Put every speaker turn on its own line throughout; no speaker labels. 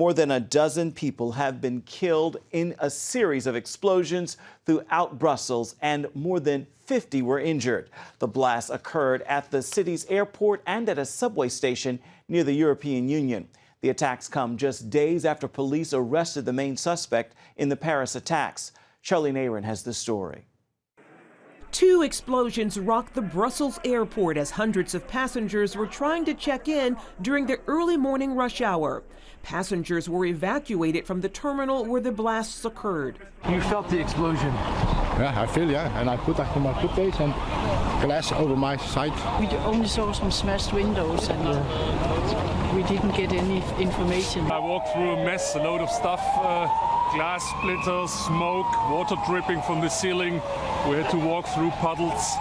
More than a dozen people have been killed in a series of explosions throughout Brussels, and more than 50 were injured. The blast occurred at the city's airport and at a subway station near the European Union. The attacks come just days after police arrested the main suspect in the Paris attacks. Charlene Aaron has the story.
2 explosions rocked the Brussels airport as hundreds of passengers were trying to check in during the early morning rush hour. Passengers were evacuated from the terminal where the blasts occurred.
You felt the explosion?
Yeah, I feel, yeah. And I put my footplate and glass over my side.
We only saw some smashed windows and we didn't get any information.
I walked through a mess, a load of stuff, glass splitters, smoke, water dripping from the ceiling. We had to walk through puddles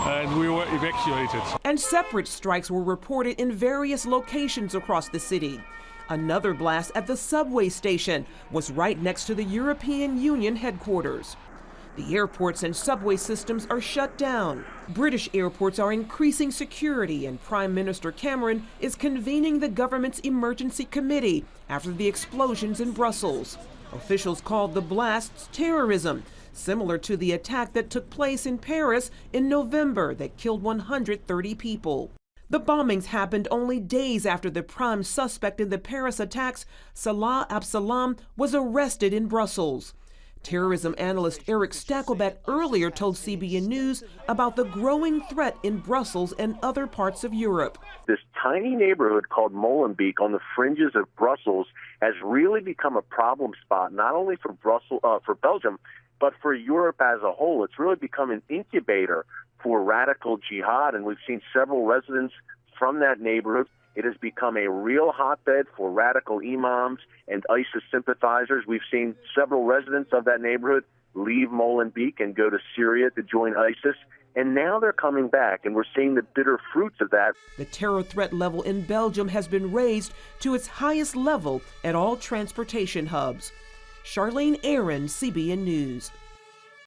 and we were evacuated.
And separate strikes were reported in various locations across the city. Another blast at the subway station was right next to the European Union headquarters. The airports and subway systems are shut down. British airports are increasing security, and Prime Minister Cameron is convening the government's emergency committee after the explosions in Brussels. Officials called the blasts terrorism, similar to the attack that took place in Paris in November that killed 130 people. The bombings happened only days after the prime suspect in the Paris attacks, Salah Abdeslam, was arrested in Brussels. Terrorism analyst Eric Stakelbeck earlier told CBN News about the growing threat in Brussels and other parts of Europe.
This tiny neighborhood called Molenbeek on the fringes of Brussels has really become a problem spot, not only for Belgium, but for Europe as a whole. It's really become an incubator for radical jihad, and we've seen several residents from that neighborhood. It has become a real hotbed for radical imams and ISIS sympathizers. We've seen several residents of that neighborhood leave Molenbeek and go to Syria to join ISIS, and now they're coming back, and we're seeing the bitter fruits of that.
The terror threat level in Belgium has been raised to its highest level at all transportation hubs. Charlene Aaron, CBN News.